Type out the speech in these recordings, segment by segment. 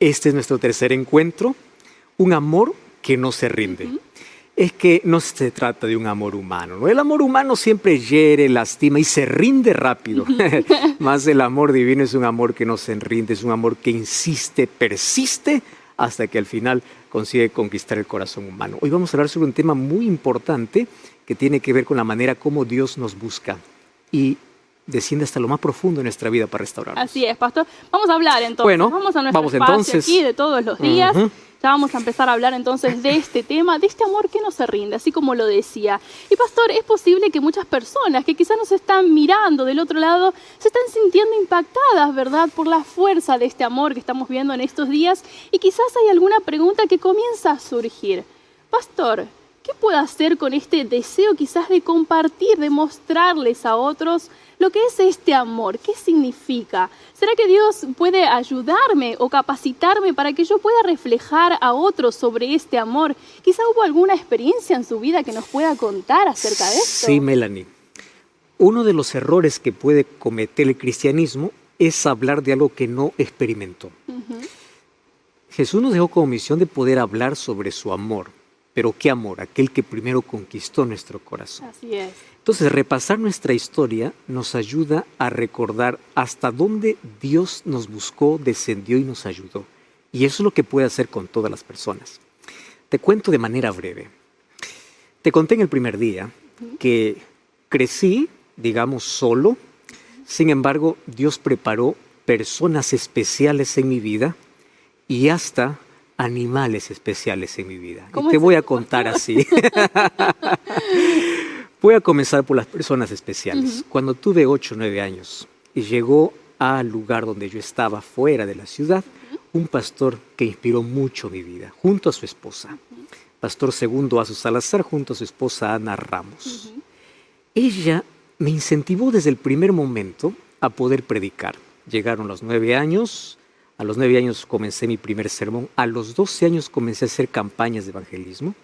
Este es nuestro tercer encuentro, un amor que no se rinde. Es que no se trata de un amor humano, ¿no? El amor humano siempre hiere, lastima y se rinde rápido. Más el amor divino es un amor que no se rinde, es un amor que insiste, persiste hasta que al final consigue conquistar el corazón humano. Hoy vamos a hablar sobre un tema muy importante que tiene que ver con la manera como Dios nos busca y desciende hasta lo más profundo de nuestra vida para restaurarnos. Así es, pastor. Vamos a hablar entonces. Bueno, vamos a nuestro espacio aquí de todos los días. Ya vamos a empezar a hablar entonces de este tema, de este amor que no se rinde, así como lo decía. Y pastor, es posible que muchas personas que quizás nos están mirando del otro lado se están sintiendo impactadas, ¿verdad?, por la fuerza de este amor que estamos viendo en estos días. Y quizás hay alguna pregunta que comienza a surgir. Pastor, ¿qué puedo hacer con este deseo quizás de compartir, de mostrarles a otros lo que es este amor? ¿Qué significa? ¿Será que Dios puede ayudarme o capacitarme para que yo pueda reflejar a otros sobre este amor? ¿Quizá hubo alguna experiencia en su vida que nos pueda contar acerca de esto? Sí, Melanie. Uno de los errores que puede cometer el cristianismo es hablar de algo que no experimentó. Jesús nos dejó como misión de poder hablar sobre su amor. Pero ¿qué amor? Aquel que primero conquistó nuestro corazón. Así es. Entonces, repasar nuestra historia nos ayuda a recordar hasta dónde Dios nos buscó, descendió y nos ayudó. Y eso es lo que puede hacer con todas las personas. Te cuento de manera breve. Te conté en el primer día que crecí, digamos, solo. Sin embargo, Dios preparó personas especiales en mi vida y hasta animales especiales en mi vida. Y te voy a contar así. Voy a comenzar por las personas especiales. Cuando tuve 8 o 9 años y llegó al lugar donde yo estaba, fuera de la ciudad, un pastor que inspiró mucho mi vida, junto a su esposa. Pastor Segundo Azu Salazar, junto a su esposa Ana Ramos. Ella me incentivó desde el primer momento a poder predicar. Llegaron los 9 años. A los 9 años comencé mi primer sermón. A los 12 años comencé a hacer campañas de evangelismo.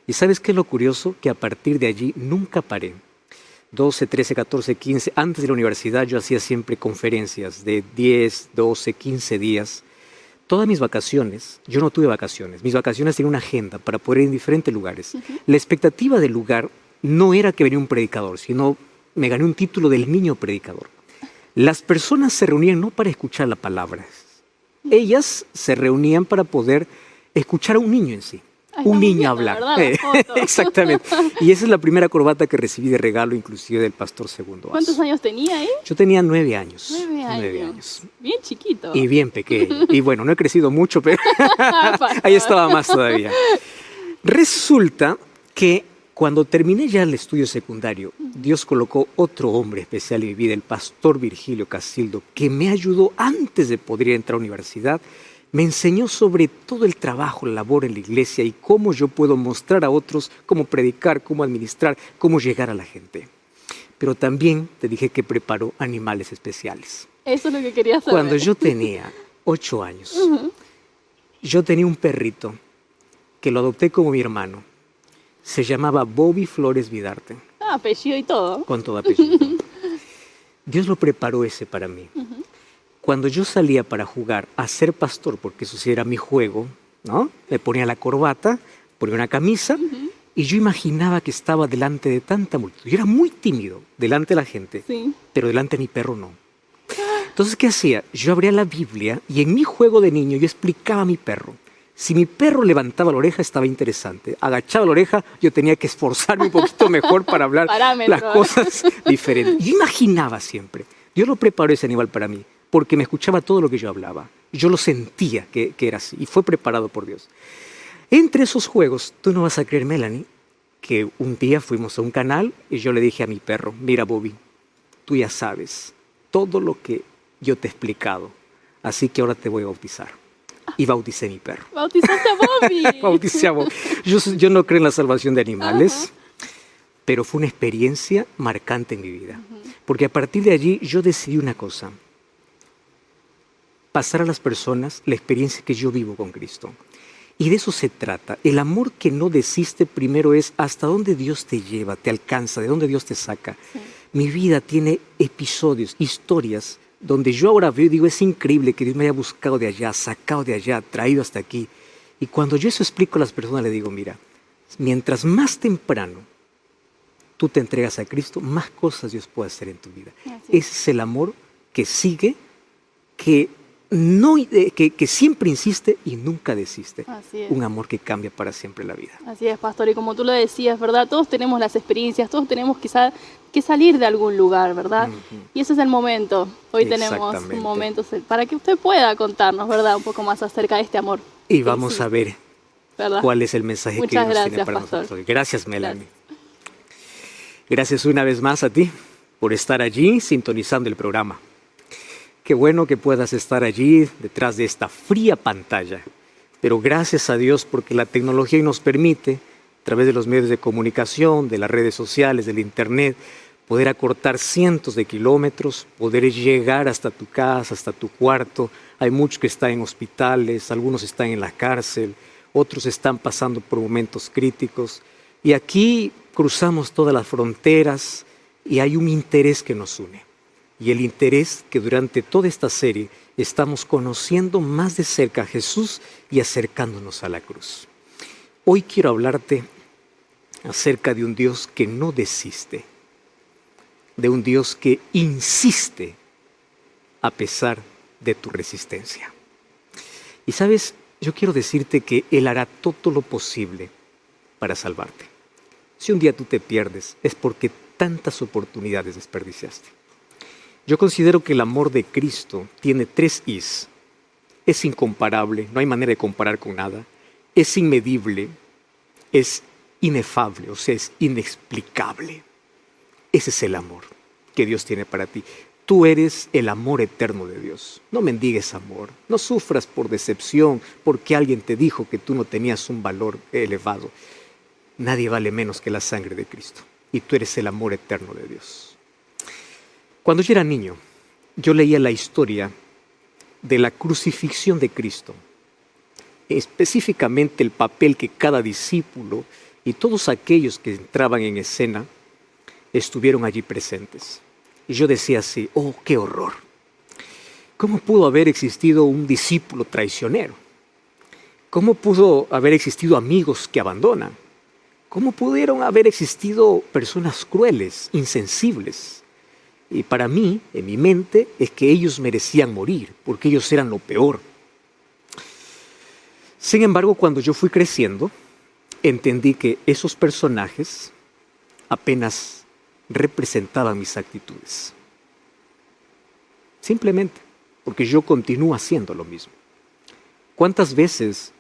Y ¿sabes qué es lo curioso? Que a partir de allí nunca paré. 12, 13, 14, 15. Antes de la universidad yo hacía siempre conferencias de 10, 12, 15 días. Todas mis vacaciones, yo no tuve vacaciones. Mis vacaciones tenían una agenda para poder ir en diferentes lugares. La expectativa del lugar no era que venía un predicador, sino me gané un título del niño predicador. Las personas se reunían no para escuchar la palabra. Ellas se reunían para poder escuchar a un niño en sí. Un niño hablar. Exactamente. Y esa es la primera corbata que recibí de regalo, inclusive del pastor Segundo Azu. ¿Cuántos años tenía ahí? Yo tenía 9 años. 9 años. Bien chiquito. Y bien pequeño. Y bueno, no he crecido mucho, pero ahí estaba más todavía. Resulta que cuando terminé ya el estudio secundario, Dios colocó otro hombre especial en mi vida, el pastor Virgilio Casildo, que me ayudó antes de poder entrar a la universidad. Me enseñó sobre todo el trabajo, la labor en la iglesia y cómo yo puedo mostrar a otros cómo predicar, cómo administrar, cómo llegar a la gente. Pero también te dije que preparó animales especiales. Eso es lo que quería saber. Cuando yo tenía 8 años, yo tenía un perrito que lo adopté como mi hermano. Se llamaba Bobby Flores Vidarte. Ah, apellido y todo. Con todo apellido. Dios lo preparó ese para mí. Cuando yo salía para jugar a ser pastor, porque eso sí era mi juego, ¿no? Me ponía la corbata, ponía una camisa y yo imaginaba que estaba delante de tanta multitud. Yo era muy tímido delante de la gente, pero delante de mi perro no. Entonces, ¿qué hacía? Yo abría la Biblia y en mi juego de niño yo explicaba a mi perro. Si mi perro levantaba la oreja, estaba interesante. Agachaba la oreja, yo tenía que esforzarme un poquito mejor para hablar las cosas diferentes. Yo imaginaba siempre. Dios lo preparó ese animal para mí, porque me escuchaba todo lo que yo hablaba. Yo lo sentía que era así, y fue preparado por Dios. Entre esos juegos, tú no vas a creer, Melanie, que un día fuimos a un canal y yo le dije a mi perro, mira Bobby, tú ya sabes todo lo que yo te he explicado, así que ahora te voy a bautizar. Y bauticé a mi perro. ¿Bautizaste a Bobby? Bauticé a Bobby. Yo no creo en la salvación de animales, pero fue una experiencia marcante en mi vida. Porque a partir de allí yo decidí una cosa. Pasar a las personas la experiencia que yo vivo con Cristo. Y de eso se trata. El amor que no desiste primero es hasta dónde Dios te lleva, te alcanza, de dónde Dios te saca. Mi vida tiene episodios, historias donde yo ahora veo y digo, es increíble que Dios me haya buscado de allá, sacado de allá, traído hasta aquí. Y cuando yo eso explico a las personas, le digo, mira, mientras más temprano tú te entregas a Cristo, más cosas Dios puede hacer en tu vida. Ese es el amor que sigue, que siempre insiste y nunca desiste. Un amor que cambia para siempre la vida. Así es, pastor. Y como tú lo decías, ¿verdad? Todos tenemos las experiencias, todos tenemos quizá que salir de algún lugar, ¿verdad? Y ese es el momento. Hoy tenemos un momento para que usted pueda contarnos, ¿verdad? Un poco más acerca de este amor. Y vamos a ver, ¿verdad?, cuál es el mensaje que Dios tiene para nosotros. Gracias, Melanie. Gracias una vez más a ti por estar allí sintonizando el programa. Qué bueno que puedas estar allí detrás de esta fría pantalla. Pero gracias a Dios porque la tecnología nos permite, a través de los medios de comunicación, de las redes sociales, del internet, poder acortar cientos de kilómetros, poder llegar hasta tu casa, hasta tu cuarto. Hay muchos que están en hospitales, algunos están en la cárcel, otros están pasando por momentos críticos. Y aquí cruzamos todas las fronteras y hay un interés que nos une. Y el interés que durante toda esta serie estamos conociendo más de cerca a Jesús y acercándonos a la cruz. Hoy quiero hablarte acerca de un Dios que no desiste, de un Dios que insiste a pesar de tu resistencia. Y sabes, yo quiero decirte que Él hará todo lo posible para salvarte. Si un día tú te pierdes, es porque tantas oportunidades desperdiciaste. Yo considero que el amor de Cristo tiene 3 Is. Es incomparable, no hay manera de comparar con nada. Es inmedible, es inefable, o sea, es inexplicable. Ese es el amor que Dios tiene para ti. Tú eres el amor eterno de Dios. No mendigues amor, no sufras por decepción porque alguien te dijo que tú no tenías un valor elevado. Nadie vale menos que la sangre de Cristo y tú eres el amor eterno de Dios. Cuando yo era niño, yo leía la historia de la crucifixión de Cristo, específicamente el papel que cada discípulo y todos aquellos que entraban en escena estuvieron allí presentes. Y yo decía así, oh, qué horror. ¿Cómo pudo haber existido un discípulo traicionero? ¿Cómo pudo haber existido amigos que abandonan? ¿Cómo pudieron haber existido personas crueles, insensibles? Y para mí, en mi mente, es que ellos merecían morir, porque ellos eran lo peor. Sin embargo, cuando yo fui creciendo, entendí que esos personajes apenas representaban mis actitudes. Simplemente, porque yo continúo haciendo lo mismo. ¿Cuántas veces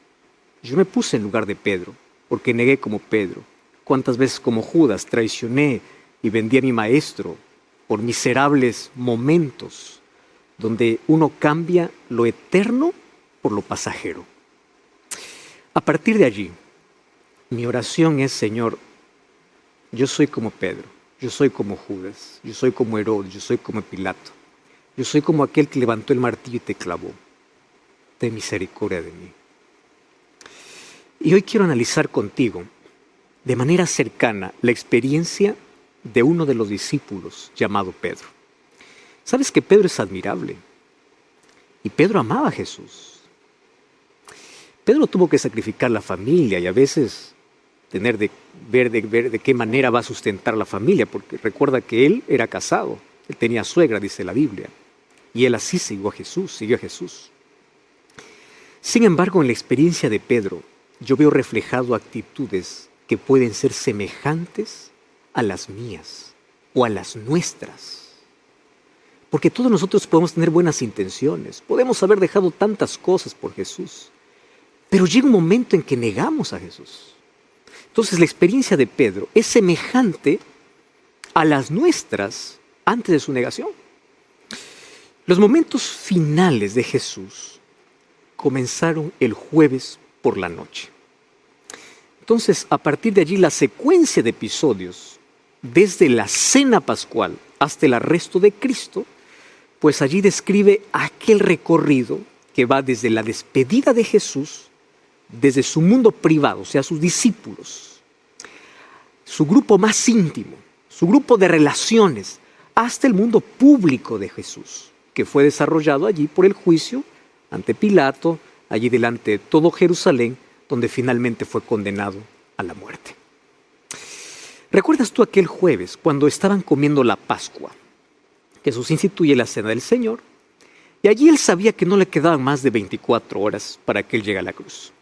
yo me puse en lugar de Pedro, porque negué como Pedro? ¿Cuántas veces como Judas traicioné y vendí a mi maestro por miserables momentos donde uno cambia lo eterno por lo pasajero? A partir de allí, mi oración es, Señor, yo soy como Pedro, yo soy como Judas, yo soy como Herodes, yo soy como Pilato, yo soy como aquel que levantó el martillo y te clavó. Ten misericordia de mí. Y hoy quiero analizar contigo, de manera cercana, la experiencia de uno de los discípulos llamado Pedro. Sabes que Pedro es admirable y Pedro amaba a Jesús. Pedro tuvo que sacrificar la familia y a veces tener de ver de qué manera va a sustentar la familia, porque recuerda que él era casado, él tenía suegra, dice la Biblia, y él así siguió a Jesús. Sin embargo, en la experiencia de Pedro, yo veo reflejado actitudes que pueden ser semejantes a las mías o a las nuestras. Porque todos nosotros podemos tener buenas intenciones, podemos haber dejado tantas cosas por Jesús, pero llega un momento en que negamos a Jesús. Entonces la experiencia de Pedro es semejante a las nuestras antes de su negación. Los momentos finales de Jesús comenzaron el jueves por la noche. Entonces, a partir de allí, la secuencia de episodios, desde la cena pascual hasta el arresto de Cristo, pues allí describe aquel recorrido que va desde la despedida de Jesús, desde su mundo privado, o sea, sus discípulos, su grupo más íntimo, su grupo de relaciones, hasta el mundo público de Jesús, que fue desarrollado allí por el juicio ante Pilato, allí delante de todo Jerusalén, donde finalmente fue condenado a la muerte. ¿Recuerdas tú aquel jueves cuando estaban comiendo la Pascua? Jesús instituye la Cena del Señor y allí él sabía que no le quedaban más de 24 horas para que él llegue a la cruz.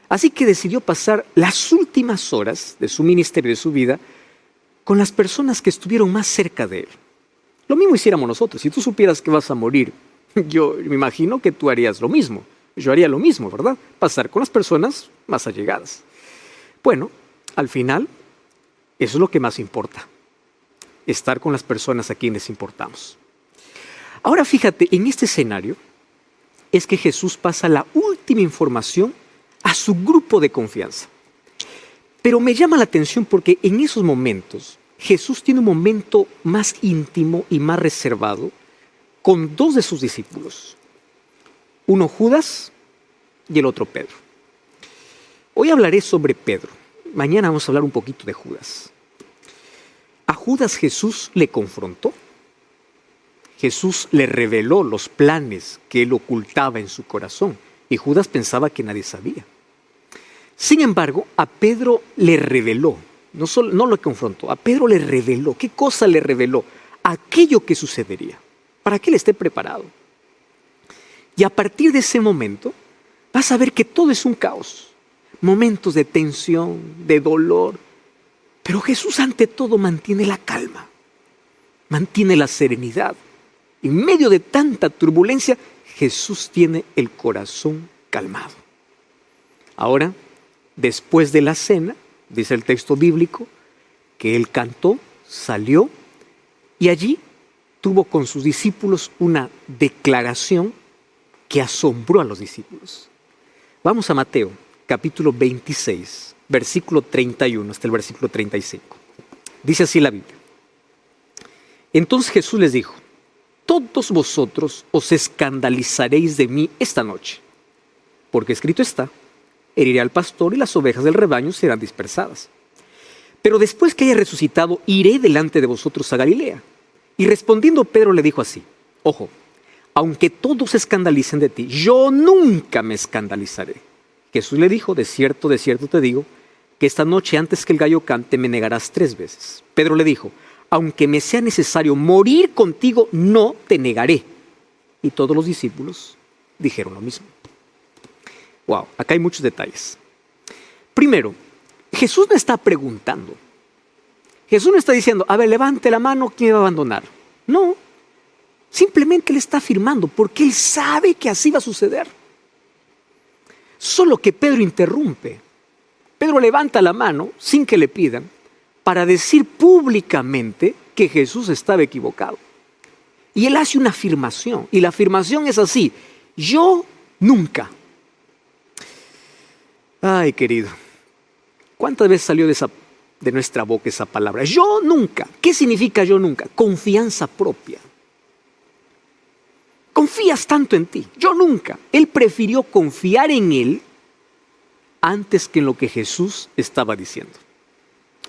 Así que decidió pasar las últimas horas de su ministerio, de su vida, con las personas que estuvieron más cerca de él. Lo mismo hiciéramos nosotros. Si tú supieras que vas a morir, yo me imagino que tú harías lo mismo. Yo haría lo mismo, ¿verdad? Pasar con las personas más allegadas. Bueno, al final, eso es lo que más importa. Estar con las personas a quienes importamos. Ahora fíjate, en este escenario es que Jesús pasa la última información a su grupo de confianza. Pero me llama la atención porque en esos momentos Jesús tiene un momento más íntimo y más reservado con dos de sus discípulos. Uno Judas y el otro Pedro. Hoy hablaré sobre Pedro. Mañana vamos a hablar un poquito de Judas. A Judas Jesús le confrontó. Jesús le reveló los planes que él ocultaba en su corazón y Judas pensaba que nadie sabía. Sin embargo, a Pedro le reveló, no lo confrontó, a Pedro le reveló. ¿Qué cosa le reveló? Aquello que sucedería, para que él esté preparado. Y a partir de ese momento, vas a ver que todo es un caos. Momentos de tensión, de dolor. Pero Jesús ante todo mantiene la calma, mantiene la serenidad. En medio de tanta turbulencia, Jesús tiene el corazón calmado. Ahora, después de la cena, dice el texto bíblico, que él cantó, salió y allí tuvo con sus discípulos una declaración que asombró a los discípulos. Vamos a Mateo, capítulo 26, versículo 31 hasta el versículo 35. Dice así la Biblia. Entonces Jesús les dijo: todos vosotros os escandalizaréis de mí esta noche, porque escrito está: heriré al pastor y las ovejas del rebaño serán dispersadas. Pero después que haya resucitado, iré delante de vosotros a Galilea. Y respondiendo Pedro le dijo así: ojo, aunque todos se escandalicen de ti, yo nunca me escandalizaré. Jesús le dijo: de cierto te digo, que esta noche antes que el gallo cante me negarás 3 veces. Pedro le dijo: aunque me sea necesario morir contigo, no te negaré. Y todos los discípulos dijeron lo mismo. Wow, acá hay muchos detalles. Primero, Jesús no está preguntando. Jesús no está diciendo: a ver, levante la mano, ¿quién me va a abandonar? No, simplemente Él está afirmando porque Él sabe que así va a suceder. Solo que Pedro interrumpe. Pedro levanta la mano sin que le pidan para decir públicamente que Jesús estaba equivocado. Y Él hace una afirmación, y la afirmación es así: yo nunca. Ay, querido, ¿cuántas veces salió de nuestra boca esa palabra? Yo nunca. ¿Qué significa yo nunca? Confianza propia. Confías tanto en ti. Yo nunca. Él prefirió confiar en Él antes que en lo que Jesús estaba diciendo.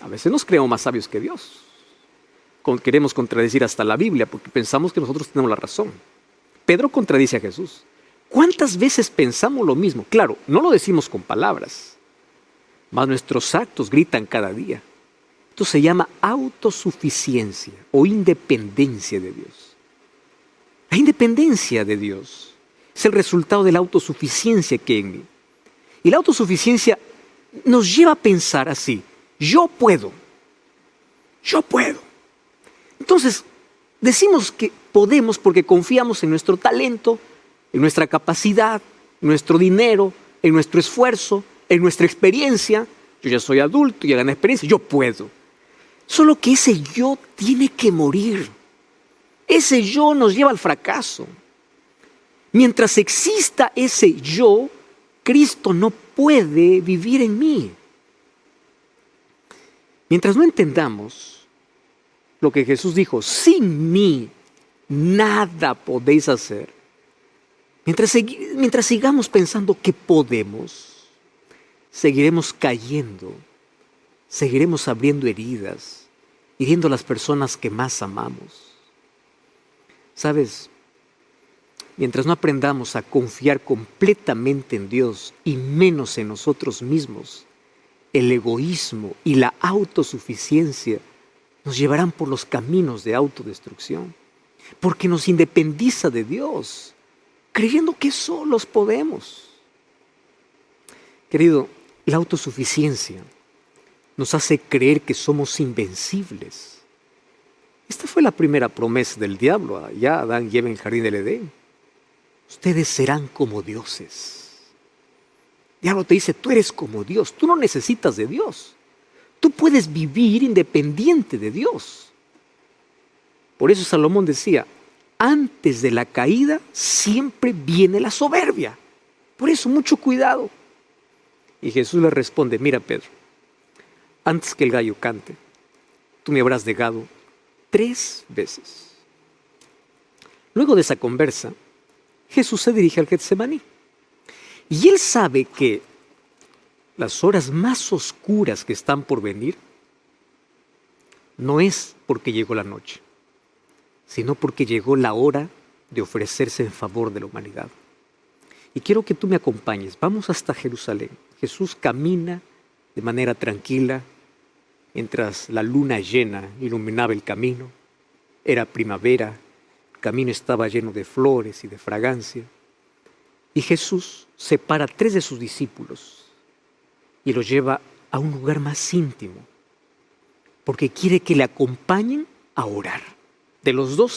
A veces nos creemos más sabios que Dios. Queremos contradecir hasta la Biblia porque pensamos que nosotros tenemos la razón. Pedro contradice a Jesús. ¿Cuántas veces pensamos lo mismo? Claro, no lo decimos con palabras, mas nuestros actos gritan cada día. Esto se llama autosuficiencia o independencia de Dios. La independencia de Dios es el resultado de la autosuficiencia que hay en mí. Y la autosuficiencia nos lleva a pensar así: yo puedo. Entonces, decimos que podemos porque confiamos en nuestro talento, en nuestra capacidad, en nuestro dinero, en nuestro esfuerzo, en nuestra experiencia. Yo ya soy adulto, ya gané experiencia, yo puedo. Solo que ese yo tiene que morir. Ese yo nos lleva al fracaso. Mientras exista ese yo, Cristo no puede vivir en mí. Mientras no entendamos lo que Jesús dijo: sin mí nada podéis hacer. Mientras sigamos pensando que podemos, seguiremos cayendo, seguiremos abriendo heridas, hiriendo a las personas que más amamos. ¿Sabes? mientras no aprendamos a confiar completamente en Dios y menos en nosotros mismos, el egoísmo y la autosuficiencia nos llevarán por los caminos de autodestrucción, porque nos independiza de Dios, creyendo que solos podemos. Querido, la autosuficiencia nos hace creer que somos invencibles. Esta fue la primera promesa del diablo allá Adán y Eva en el jardín del Edén. Ustedes serán como dioses. El diablo te dice, tú eres como Dios, tú no necesitas de Dios. Tú puedes vivir independiente de Dios. Por eso Salomón decía, antes de la caída siempre viene la soberbia. Por eso mucho cuidado. Y Jesús le responde, mira Pedro, antes que el gallo cante, tú me habrás negado 3 veces. Luego de esa conversa, Jesús se dirige al Getsemaní. Y él sabe que las horas más oscuras que están por venir no es porque llegó la noche, sino porque llegó la hora de ofrecerse en favor de la humanidad. Y quiero que tú me acompañes. Vamos hasta Jerusalén. Jesús camina de manera tranquila mientras la luna llena iluminaba el camino. Era primavera, el camino estaba lleno de flores y de fragancia. Y Jesús separa a 3 de sus discípulos y los lleva a un lugar más íntimo, porque quiere que le acompañen a orar. De los 2.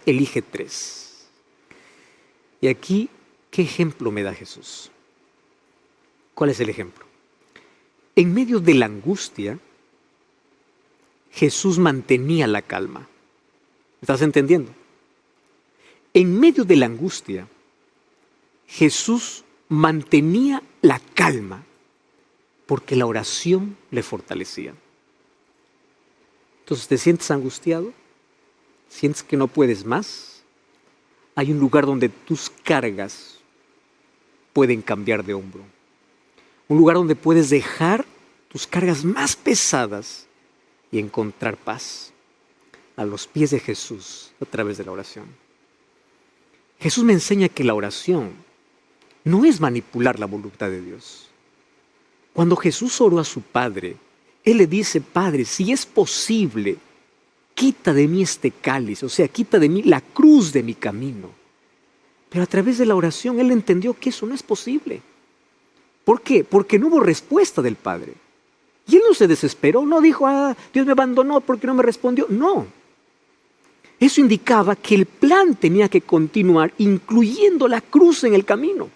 Elige 3. Y aquí, ¿qué ejemplo me da Jesús? ¿Cuál es el ejemplo? En medio de la angustia, Jesús mantenía la calma. ¿Me estás entendiendo? En medio de la angustia, Jesús mantenía la calma porque la oración le fortalecía. Entonces, ¿te sientes angustiado? ¿Sientes que no puedes más? Hay un lugar donde tus cargas pueden cambiar de hombro. Un lugar donde puedes dejar tus cargas más pesadas y encontrar paz a los pies de Jesús a través de la oración. Jesús me enseña que la oración no es manipular la voluntad de Dios. Cuando Jesús oró a su Padre, Él le dice, Padre, si es posible, quita de mí este cáliz, o sea, quita de mí la cruz de mi camino. Pero a través de la oración Él entendió que eso no es posible. ¿Por qué? Porque no hubo respuesta del Padre. Y Él no se desesperó, no dijo, Dios me abandonó porque no me respondió. No. Eso indicaba que el plan tenía que continuar, incluyendo la cruz en el camino.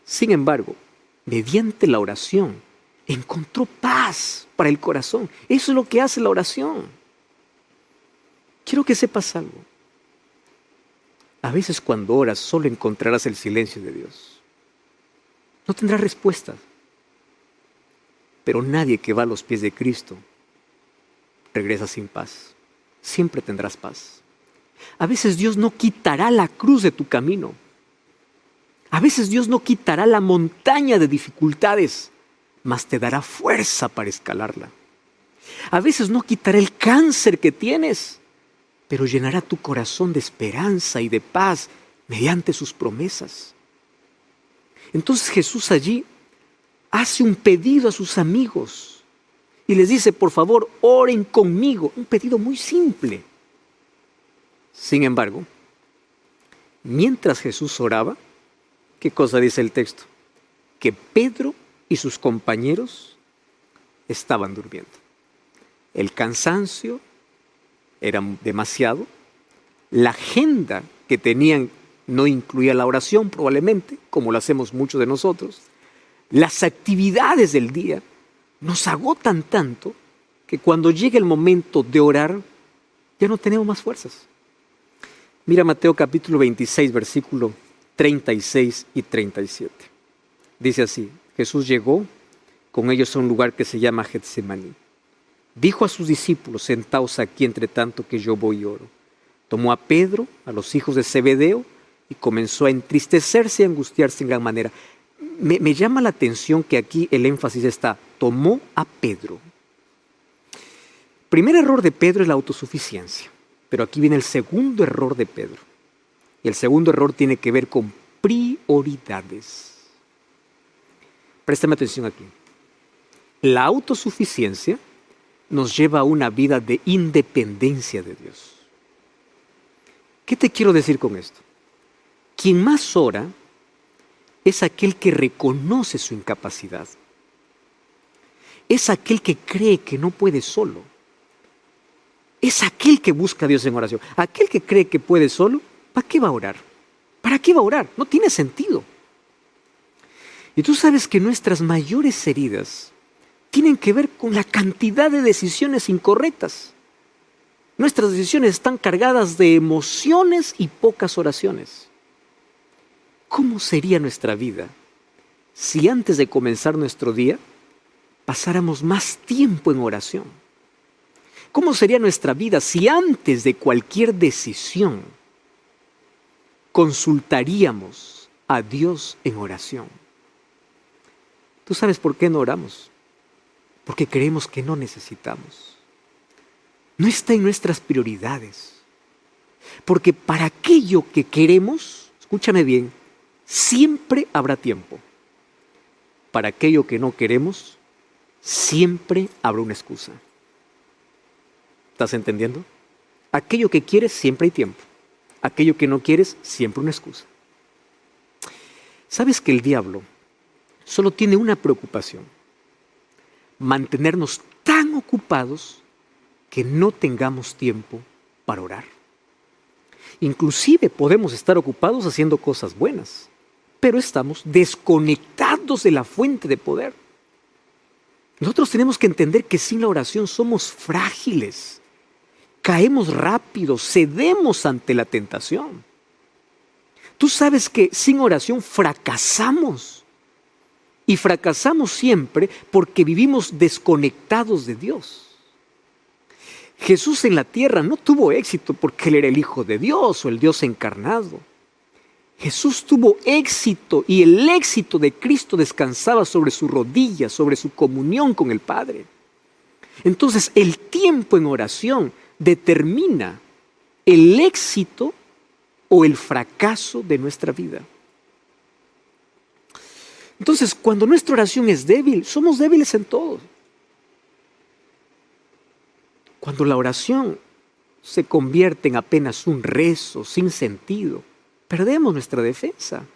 Sin embargo, mediante la oración, encontró paz para el corazón. Eso es lo que hace la oración. Quiero que sepas algo. A veces cuando oras solo encontrarás el silencio de Dios. No tendrás respuestas. Pero nadie que va a los pies de Cristo regresa sin paz. Siempre tendrás paz. A veces Dios no quitará la cruz de tu camino. A veces Dios no quitará la montaña de dificultades, mas te dará fuerza para escalarla. A veces no quitará el cáncer que tienes, pero llenará tu corazón de esperanza y de paz mediante sus promesas. Entonces Jesús allí hace un pedido a sus amigos y les dice, por favor, oren conmigo. Un pedido muy simple. Sin embargo, mientras Jesús oraba, ¿qué cosa dice el texto? Que Pedro y sus compañeros estaban durmiendo. El cansancio era demasiado. La agenda que tenían no incluía la oración probablemente, como lo hacemos muchos de nosotros. Las actividades del día nos agotan tanto que cuando llega el momento de orar, ya no tenemos más fuerzas. Mira Mateo capítulo 26, versículo 36 y 37. Dice así, Jesús llegó con ellos a un lugar que se llama Getsemaní. Dijo a sus discípulos, sentaos aquí entre tanto que yo voy y oro. Tomó a Pedro, a los hijos de Zebedeo, y comenzó a entristecerse y a angustiarse en gran manera. Me llama la atención que aquí el énfasis está, tomó a Pedro. Primer error de Pedro es la autosuficiencia, pero aquí viene el segundo error de Pedro. Y el segundo error tiene que ver con prioridades. Préstame atención aquí. La autosuficiencia nos lleva a una vida de independencia de Dios. ¿Qué te quiero decir con esto? Quien más ora es aquel que reconoce su incapacidad. Es aquel que cree que no puede solo. Es aquel que busca a Dios en oración. Aquel que cree que puede solo, ¿para qué va a orar? ¿Para qué va a orar? No tiene sentido. Y tú sabes que nuestras mayores heridas tienen que ver con la cantidad de decisiones incorrectas. Nuestras decisiones están cargadas de emociones y pocas oraciones. ¿Cómo sería nuestra vida si antes de comenzar nuestro día pasáramos más tiempo en oración? ¿Cómo sería nuestra vida si antes de cualquier decisión consultaríamos a Dios en oración? ¿Tú sabes por qué no oramos? Porque creemos que no necesitamos. No está en nuestras prioridades. Porque para aquello que queremos, escúchame bien, siempre habrá tiempo. Para aquello que no queremos, siempre habrá una excusa. ¿Estás entendiendo? Aquello que quieres, siempre hay tiempo. Aquello que no quieres, siempre una excusa. ¿Sabes que el diablo solo tiene una preocupación? Mantenernos tan ocupados que no tengamos tiempo para orar. Inclusive podemos estar ocupados haciendo cosas buenas, pero estamos desconectados de la fuente de poder. Nosotros tenemos que entender que sin la oración somos frágiles, caemos rápido, cedemos ante la tentación. Tú sabes que sin oración fracasamos. Y fracasamos siempre porque vivimos desconectados de Dios. Jesús en la tierra no tuvo éxito porque Él era el Hijo de Dios o el Dios encarnado. Jesús tuvo éxito y el éxito de Cristo descansaba sobre sus rodillas, sobre su comunión con el Padre. Entonces el tiempo en oración determina el éxito o el fracaso de nuestra vida. Entonces, cuando nuestra oración es débil, somos débiles en todo. Cuando la oración se convierte en apenas un rezo sin sentido, perdemos nuestra defensa.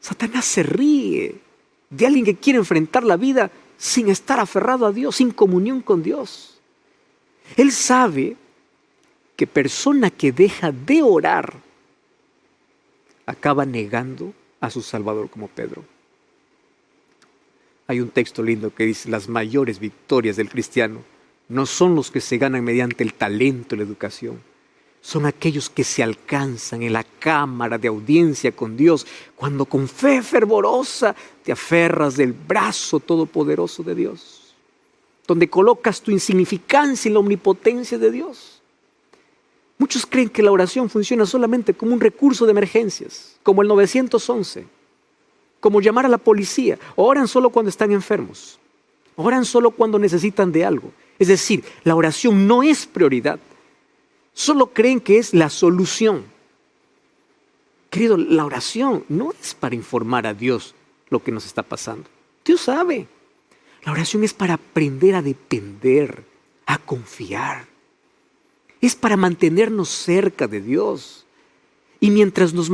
Satanás se ríe de alguien que quiere enfrentar la vida sin estar aferrado a Dios, sin comunión con Dios. Él sabe que persona que deja de orar acaba negando a su Salvador como Pedro. Hay un texto lindo que dice, las mayores victorias del cristiano no son los que se ganan mediante el talento y la educación. Son aquellos que se alcanzan en la cámara de audiencia con Dios, cuando con fe fervorosa te aferras del brazo todopoderoso de Dios, donde colocas tu insignificancia en la omnipotencia de Dios. Muchos creen que la oración funciona solamente como un recurso de emergencias, como el 911. como llamar a la policía. Oran solo cuando están enfermos. Oran solo cuando necesitan de algo. Es decir, la oración no es prioridad. Solo creen que es la solución. Querido, la oración no es para informar a Dios lo que nos está pasando. Dios sabe. La oración es para aprender a depender, a confiar. Es para mantenernos cerca de Dios. Y mientras nos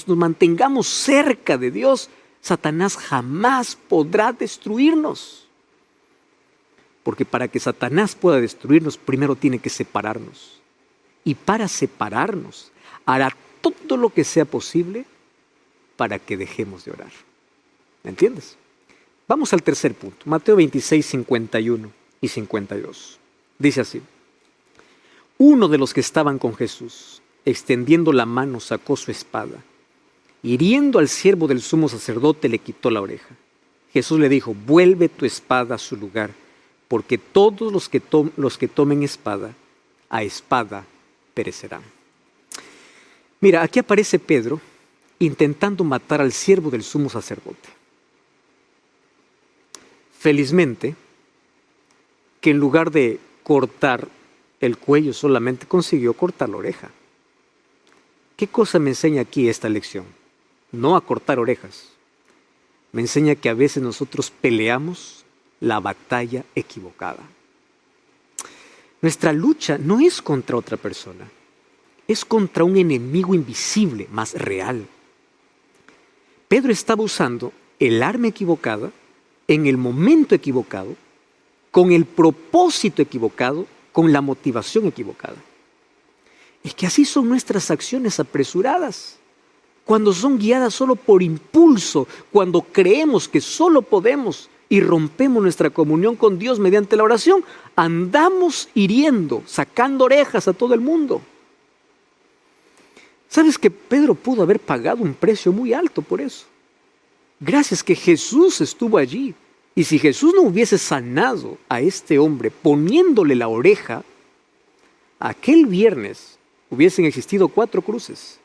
mantengamos cerca de Dios, Satanás jamás podrá destruirnos. Porque para que Satanás pueda destruirnos, primero tiene que separarnos. Y para separarnos, hará todo lo que sea posible para que dejemos de orar. ¿Me entiendes? Vamos al tercer punto. Mateo 26, 51 y 52. Dice así. Uno de los que estaban con Jesús, extendiendo la mano, sacó su espada. Hiriendo al siervo del sumo sacerdote, le quitó la oreja. Jesús le dijo, vuelve tu espada a su lugar, porque todos los que tomen espada, a espada perecerán. Mira, aquí aparece Pedro intentando matar al siervo del sumo sacerdote. Felizmente, que en lugar de cortar el cuello solamente consiguió cortar la oreja. ¿Qué cosa me enseña aquí esta lección? No a cortar orejas. Me enseña que a veces nosotros peleamos la batalla equivocada. Nuestra lucha no es contra otra persona, es contra un enemigo invisible, más real. Pedro estaba usando el arma equivocada, en el momento equivocado, con el propósito equivocado, con la motivación equivocada. Es que así son nuestras acciones apresuradas, cuando son guiadas solo por impulso, cuando creemos que solo podemos y rompemos nuestra comunión con Dios mediante la oración, andamos hiriendo, sacando orejas a todo el mundo. ¿Sabes que Pedro pudo haber pagado un precio muy alto por eso? Gracias que Jesús estuvo allí. Y si Jesús no hubiese sanado a este hombre poniéndole la oreja, aquel viernes hubiesen existido 4 cruces.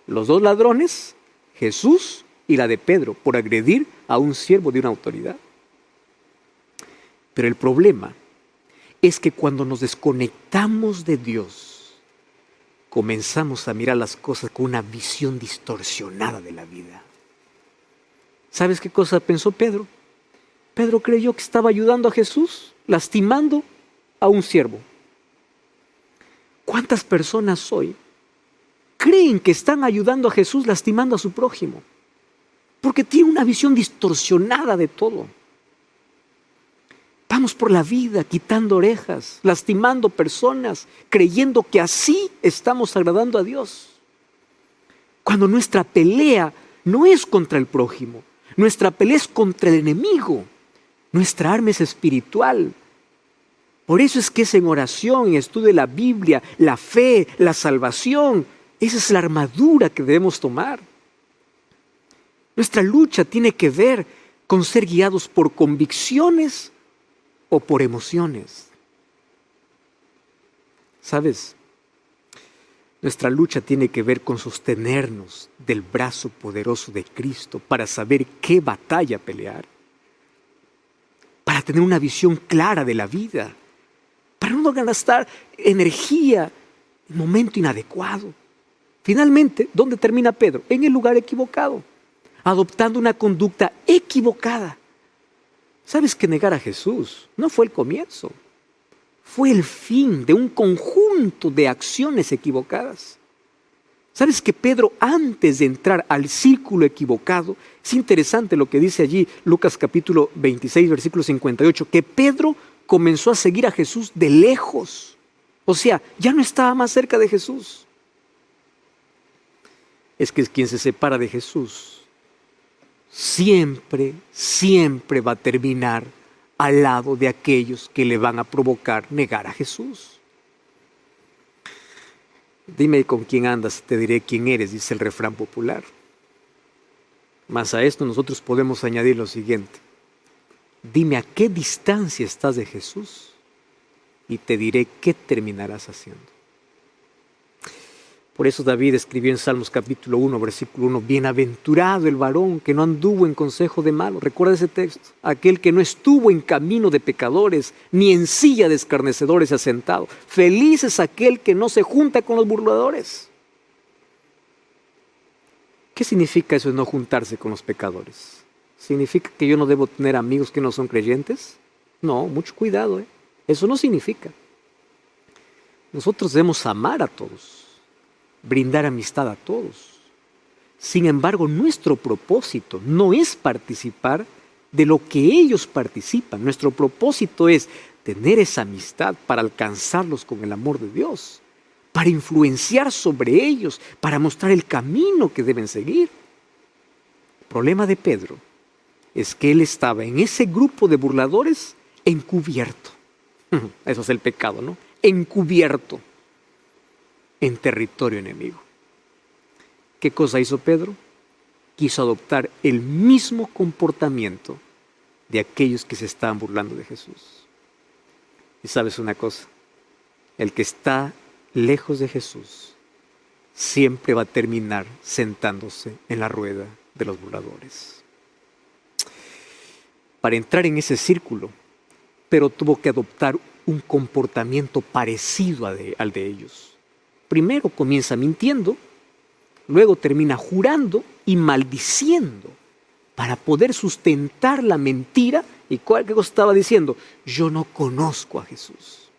Los 2 ladrones, Jesús y la de Pedro, por agredir a un siervo de una autoridad. Pero el problema es que cuando nos desconectamos de Dios, comenzamos a mirar las cosas con una visión distorsionada de la vida. ¿Sabes qué cosa pensó Pedro? Pedro creyó que estaba ayudando a Jesús, lastimando a un siervo. ¿Cuántas personas hoy creen que están ayudando a Jesús lastimando a su prójimo? Porque tienen una visión distorsionada de todo. Vamos por la vida quitando orejas, lastimando personas, creyendo que así estamos agradando a Dios. Cuando nuestra pelea no es contra el prójimo, nuestra pelea es contra el enemigo. Nuestra arma es espiritual. Por eso es que es en oración, en estudio de la Biblia, la fe, la salvación. Esa es la armadura que debemos tomar. Nuestra lucha tiene que ver con ser guiados por convicciones o por emociones. ¿Sabes? Nuestra lucha tiene que ver con sostenernos del brazo poderoso de Cristo para saber qué batalla pelear. Para tener una visión clara de la vida, para no gastar energía en momento inadecuado. Finalmente, ¿dónde termina Pedro? En el lugar equivocado, adoptando una conducta equivocada. ¿Sabes que negar a Jesús no fue el comienzo? Fue el fin de un conjunto de acciones equivocadas. ¿Sabes que Pedro, antes de entrar al círculo equivocado, es interesante lo que dice allí Lucas capítulo 26, versículo 58, que Pedro comenzó a seguir a Jesús de lejos. O sea, ya no estaba más cerca de Jesús. Es que quien se separa de Jesús siempre va a terminar al lado de aquellos que le van a provocar negar a Jesús. Dime con quién andas, te diré quién eres, dice el refrán popular. Mas a esto nosotros podemos añadir lo siguiente. Dime a qué distancia estás de Jesús y te diré qué terminarás haciendo. Por eso David escribió en Salmos capítulo 1, versículo 1, bienaventurado el varón que no anduvo en consejo de malos. Recuerda ese texto. Aquel que no estuvo en camino de pecadores, ni en silla de escarnecedores se ha sentado. Feliz es aquel que no se junta con los burladores. ¿Qué significa eso de no juntarse con los pecadores? ¿Significa que yo no debo tener amigos que no son creyentes? No, mucho cuidado. Eso no significa. Nosotros debemos amar a todos, brindar amistad a todos. Sin embargo, nuestro propósito no es participar de lo que ellos participan. Nuestro propósito es tener esa amistad para alcanzarlos con el amor de Dios, para influenciar sobre ellos, para mostrar el camino que deben seguir. El problema de Pedro es que él estaba en ese grupo de burladores encubierto. Eso es el pecado, ¿no? Encubierto en territorio enemigo. ¿Qué cosa hizo Pedro? Quiso adoptar el mismo comportamiento de aquellos que se estaban burlando de Jesús. Y sabes una cosa, el que está lejos de Jesús siempre va a terminar sentándose en la rueda de los burladores. Para entrar en ese círculo, Pedro tuvo que adoptar un comportamiento parecido al de ellos. Primero comienza mintiendo, luego termina jurando y maldiciendo para poder sustentar la mentira. ¿Y qué cosa estaba diciendo? Yo no conozco a Jesús.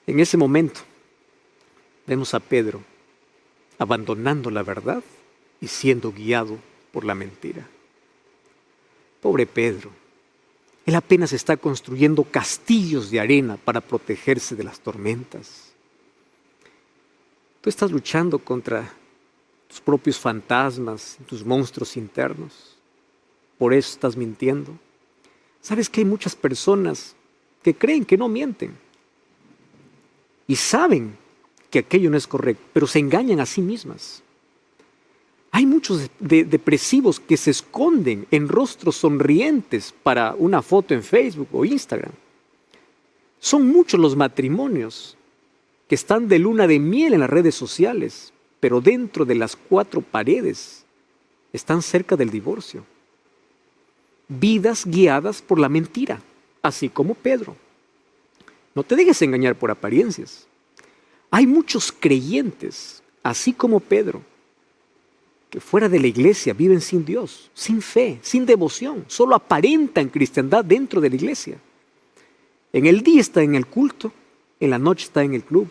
En ese momento vemos a Pedro abandonando la verdad y siendo guiado por la mentira. Pobre Pedro, él apenas está construyendo castillos de arena para protegerse de las tormentas. Tú estás luchando contra tus propios fantasmas, tus monstruos internos. Por eso estás mintiendo. ¿Sabes que hay muchas personas que creen que no mienten? Y saben que aquello no es correcto, pero se engañan a sí mismas. Hay muchos depresivos que se esconden en rostros sonrientes para una foto en Facebook o Instagram. Son muchos los matrimonios que están de luna de miel en las redes sociales, pero dentro de las 4 paredes están cerca del divorcio. Vidas guiadas por la mentira, así como Pedro. No te dejes engañar por apariencias. Hay muchos creyentes, así como Pedro, que fuera de la iglesia viven sin Dios, sin fe, sin devoción. Solo aparentan cristiandad dentro de la iglesia. En el día están en el culto, en la noche están en el club.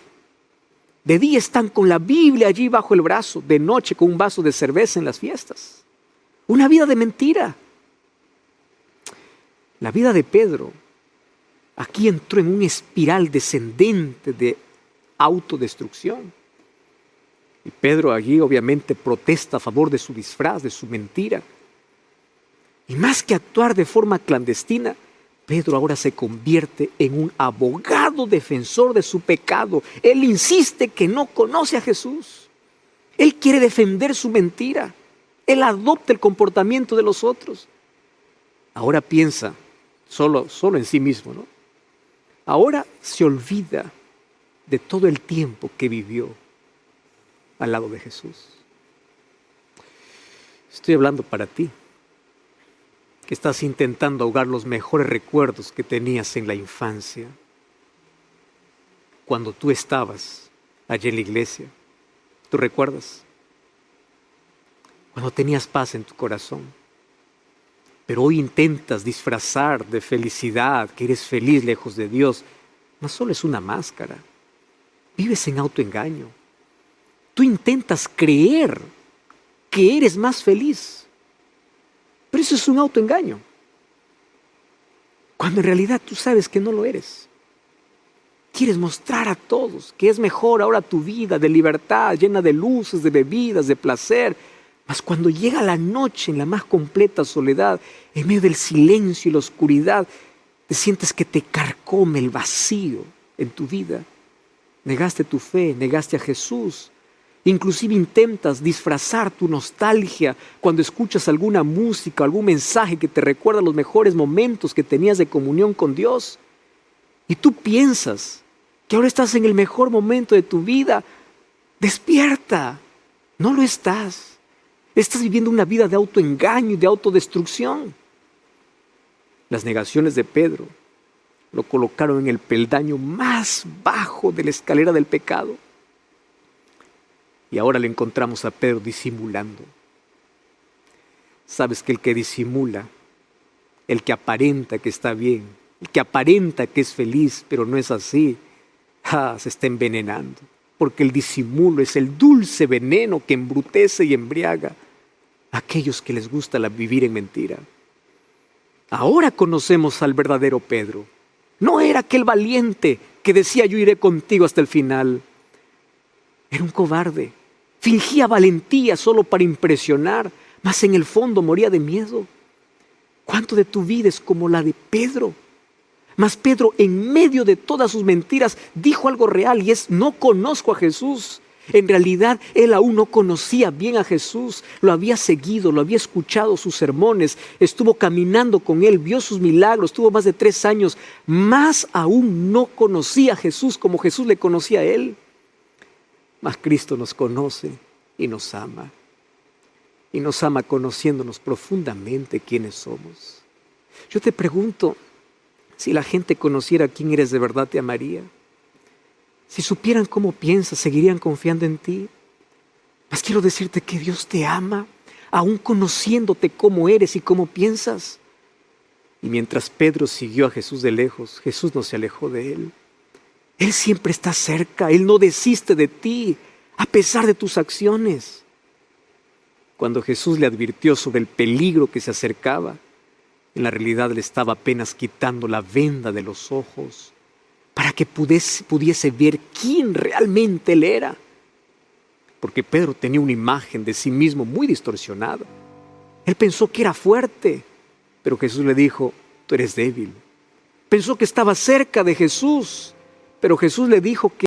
De día están con la Biblia allí bajo el brazo, de noche con un vaso de cerveza en las fiestas. Una vida de mentira. La vida de Pedro aquí entró en una espiral descendente de autodestrucción. Y Pedro allí obviamente protesta a favor de su disfraz, de su mentira. Y más que actuar de forma clandestina, Pedro ahora se convierte en un abogado defensor de su pecado. Él insiste que no conoce a Jesús. Él quiere defender su mentira. Él adopta el comportamiento de los otros. Ahora piensa solo en sí mismo, ¿no? Ahora se olvida de todo el tiempo que vivió al lado de Jesús. Estoy hablando para ti, que estás intentando ahogar los mejores recuerdos que tenías en la infancia, cuando tú estabas allí en la iglesia. ¿Tú recuerdas? Cuando tenías paz en tu corazón. Pero hoy intentas disfrazar de felicidad, que eres feliz lejos de Dios. No solo es una máscara. Vives en autoengaño. Tú intentas creer que eres más feliz. Pero eso es un autoengaño. Cuando en realidad tú sabes que no lo eres. Quieres mostrar a todos que es mejor ahora tu vida de libertad, llena de luces, de bebidas, de placer. Mas cuando llega la noche en la más completa soledad, en medio del silencio y la oscuridad, te sientes que te carcome el vacío en tu vida. Negaste tu fe, negaste a Jesús. Inclusive intentas disfrazar tu nostalgia cuando escuchas alguna música, algún mensaje que te recuerda los mejores momentos que tenías de comunión con Dios. Y tú piensas que ahora estás en el mejor momento de tu vida. Despierta. No lo estás. Estás viviendo una vida de autoengaño y de autodestrucción. Las negaciones de Pedro lo colocaron en el peldaño más bajo de la escalera del pecado. Y ahora le encontramos a Pedro disimulando. Sabes que el que disimula, el que aparenta que está bien, el que aparenta que es feliz, pero no es así, se está envenenando. Porque el disimulo es el dulce veneno que embrutece y embriaga a aquellos que les gusta vivir en mentira. Ahora conocemos al verdadero Pedro. No era aquel valiente que decía yo iré contigo hasta el final. Era un cobarde. Fingía valentía solo para impresionar, mas en el fondo moría de miedo. ¿Cuánto de tu vida es como la de Pedro? Mas Pedro, en medio de todas sus mentiras, dijo algo real y es: no conozco a Jesús. En realidad, él aún no conocía bien a Jesús. Lo había seguido, lo había escuchado sus sermones, estuvo caminando con él, vio sus milagros, estuvo más de 3 años. Más aún no conocía a Jesús como Jesús le conocía a él. Mas Cristo nos conoce y nos ama. Y nos ama conociéndonos profundamente quiénes somos. Yo te pregunto, si la gente conociera quién eres de verdad, ¿te amaría? Si supieran cómo piensas, ¿seguirían confiando en ti? Mas quiero decirte que Dios te ama, aún conociéndote cómo eres y cómo piensas. Y mientras Pedro siguió a Jesús de lejos, Jesús no se alejó de él. Él siempre está cerca, Él no desiste de ti, a pesar de tus acciones. Cuando Jesús le advirtió sobre el peligro que se acercaba, en la realidad le estaba apenas quitando la venda de los ojos para que pudiese ver quién realmente él era. Porque Pedro tenía una imagen de sí mismo muy distorsionada. Él pensó que era fuerte, pero Jesús le dijo: tú eres débil. Pensó que estaba cerca de Jesús, pero Jesús le dijo que